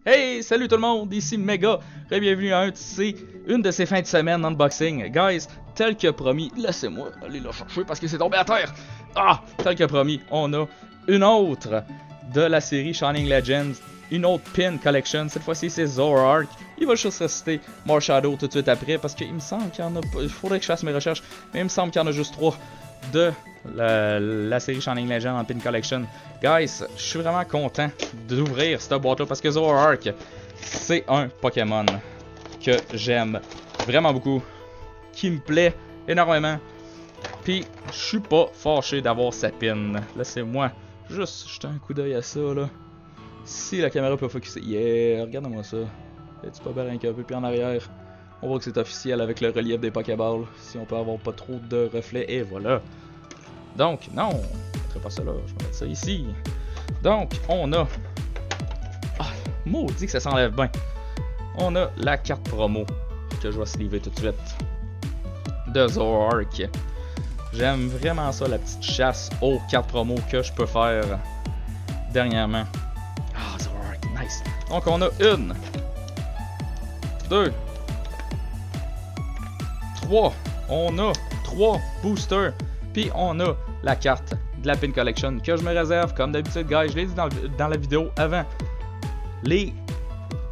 Hey, salut tout le monde, ici Mega, bienvenue à une de ces fins de semaine unboxing. Guys, tel que promis, laissez-moi aller la chercher parce que c'est tombé à terre. Ah, tel que promis, on a une autre de la série Shining Legends, une autre pin collection. Cette fois-ci, c'est Zoroark. Il va juste rester Marshadow tout de suite après parce qu'il me semble qu'il y en a pas. Il faudrait que je fasse mes recherches, mais il me semble qu'il y en a juste 3 de la série Shining Legends en pin collection. Guys, je suis vraiment content d'ouvrir cette boîte là parce que Zoroark, c'est un Pokémon que j'aime vraiment beaucoup, qui me plaît énormément. Puis je suis pas fâché d'avoir sa pin. Laissez-moi juste jeter un coup d'œil à ça là. Si la caméra peut focuser, yeah, regarde-moi ça. Es-tu pas belle un peu? Puis en arrière, on voit que c'est officiel avec le relief des Pokéballs. Si on peut avoir pas trop de reflets, et voilà. Donc, non, je ne mettrai pas ça là, je vais mettre ça ici. Donc, on a... Ah, maudit que ça s'enlève bien. On a la carte promo, que je vais sliver tout de suite, de Zoroark. J'aime vraiment ça, la petite chasse aux cartes promo que je peux faire dernièrement. Ah, Zoroark, nice. Donc, on a 1, 2, 3. On a 3 boosters. Puis on a la carte de la pin collection que je me réserve comme d'habitude, guys. Je l'ai dit dans la vidéo avant. Les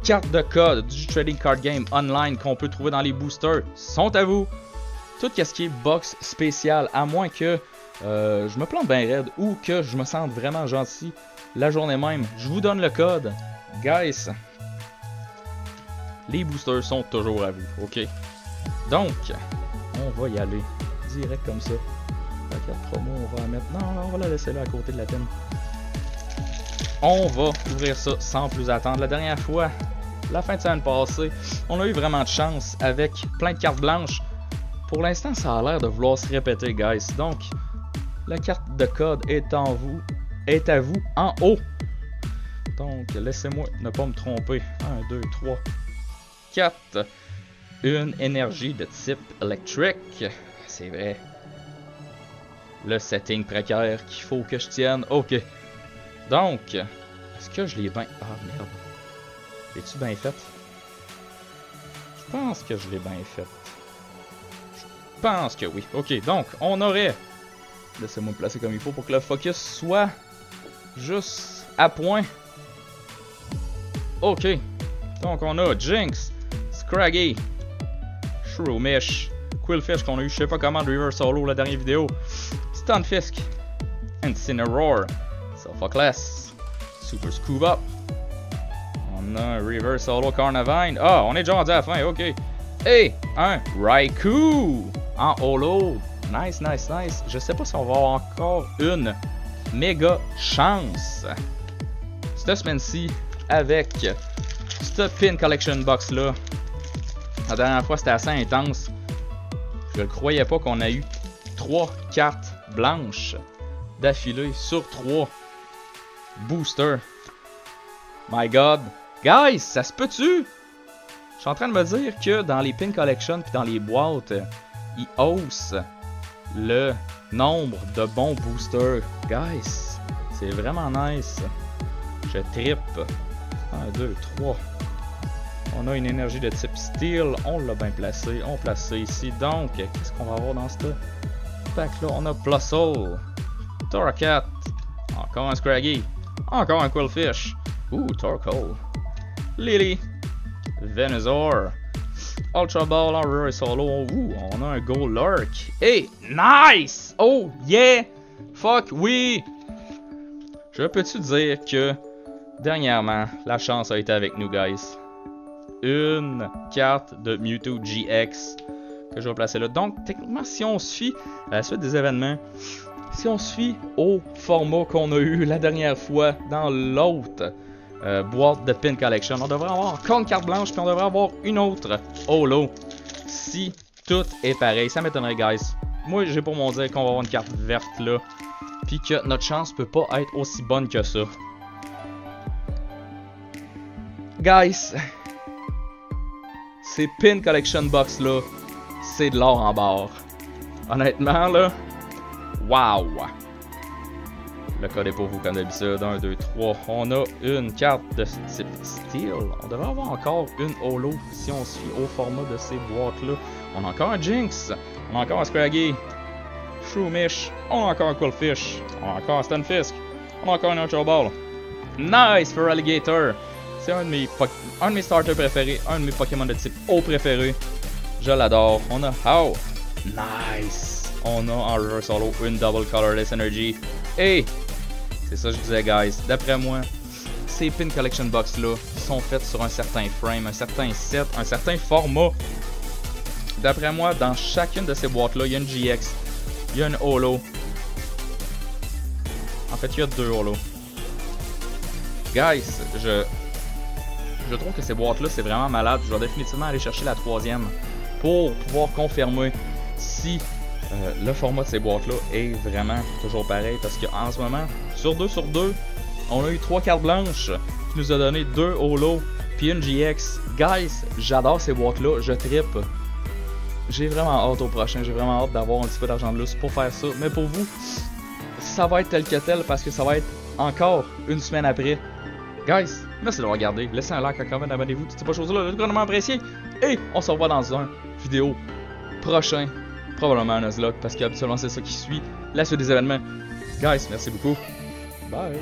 cartes de code du Trading Card Game Online qu'on peut trouver dans les boosters sont à vous. Tout ce qui est box spécial, à moins que je me plante bien raide ou que je me sente vraiment gentil la journée même, je vous donne le code. Guys, les boosters sont toujours à vous, ok? Donc, on va y aller direct comme ça. La carte promo, on va la mettre... Non, on va la laisser là à côté de la pin. On va ouvrir ça sans plus attendre. La dernière fois, la fin de semaine passée, on a eu vraiment de chance avec plein de cartes blanches. Pour l'instant, ça a l'air de vouloir se répéter, guys. Donc, la carte de code est à vous en haut. Donc, laissez-moi ne pas me tromper. 1, 2, 3, 4. Une énergie de type électrique. C'est vrai. Le setting précaire qu'il faut que je tienne. Ok. Donc, est-ce que je l'ai bien... Ah, merde. L'ai-tu bien fait? Je pense que je l'ai bien fait. Je pense que oui. Ok, donc, on aurait... Laissez-moi me placer comme il faut pour que le focus soit juste à point. Ok. Donc, on a Jynx, Scraggy, Shroomish, Qwilfish qu'on a eu je sais pas comment de Reverse Holo la dernière vidéo, Stunfisk, Incineroar, Sophocle, Super Scoop Up. On a un Reverse Holo Carnivine. Ah, on est déjà rendu à la fin, ok. Et un Raikou en holo. Nice, nice, nice. Je sais pas si on va avoir encore une méga chance cette semaine-ci avec cette pin collection box là. La dernière fois c'était assez intense. Je ne croyais pas qu'on a eu 3 cartes blanches d'affilée sur 3 boosters. My god. Guys, ça se peut-tu? Je suis en train de me dire que dans les pin collection puis dans les boîtes, ils haussent le nombre de bons boosters. Guys, c'est vraiment nice. Je trippe. 1, 2, 3. On a une énergie de type Steel. On l'a bien placé. On place ça ici. Donc, qu'est-ce qu'on va avoir dans ce pack-là? On a Plusle, Torracat, encore un Scraggy, encore un Qwilfish, Torkoal, Lily, Venusaur, Ultra Ball en Reverse Holo. On a un Golurk. Hey, nice! Oh, yeah! Fuck, oui! Je peux-tu dire que, dernièrement, la chance a été avec nous, guys. Une carte de Mewtwo GX que je vais placer là. Donc, techniquement, si on se fie à la suite des événements, si on se fie au format qu'on a eu la dernière fois dans l'autre boîte de pin collection, on devrait avoir encore une carte blanche, puis on devrait avoir une autre holo. Si tout est pareil, ça m'étonnerait, guys. Moi, j'ai pour mon dire qu'on va avoir une carte verte là, puis que notre chance peut pas être aussi bonne que ça. Guys, ces pin collection box là, c'est de l'or en barre. Honnêtement là, wow. Le code est pour vous comme d'habitude. 1, 2, 3. On a une carte de type Steel. On devrait avoir encore une Holo si on suit au format de ces boîtes-là. On a encore un Jinx. On a encore un Scraggy. Shroomish. On a encore un Quillfish. On a encore un Stunfisk. On a encore un Ultra Ball. Nice for Alligator. C'est un de mes starters préférés. Un de mes Pokémon de type eau préféré. Je l'adore. On a How. Nice. On a en Reverse Holo une Double Colorless Energy. Et c'est ça que je disais, guys. D'après moi, ces Pin Collection Box là sont faites sur un certain frame, un certain set, un certain format. D'après moi, dans chacune de ces boîtes là, il y a une GX, il y a une Holo. En fait, il y a 2 Holo. Guys, je trouve que ces boîtes là c'est vraiment malade. Je vais définitivement aller chercher la 3e pour pouvoir confirmer si le format de ces boîtes-là est vraiment toujours pareil, parce qu'en ce moment, sur 2, on a eu 3 cartes blanches qui nous a donné 2 Holo puis une GX. Guys, j'adore ces boîtes-là, je trippe. J'ai vraiment hâte au prochain, j'ai vraiment hâte d'avoir un petit peu d'argent de lousse pour faire ça. Mais pour vous, ça va être tel que tel parce que ça va être encore une semaine après. Guys, merci d'avoir regardé, laissez un like, un comment, abonnez-vous, toutes ces pas choses-là, le grandement apprécié. Et on se revoit dans un vidéo prochain. Probablement un Nuzlocke parce qu'habituellement c'est ça qui suit la suite des événements. Guys, merci beaucoup. Bye!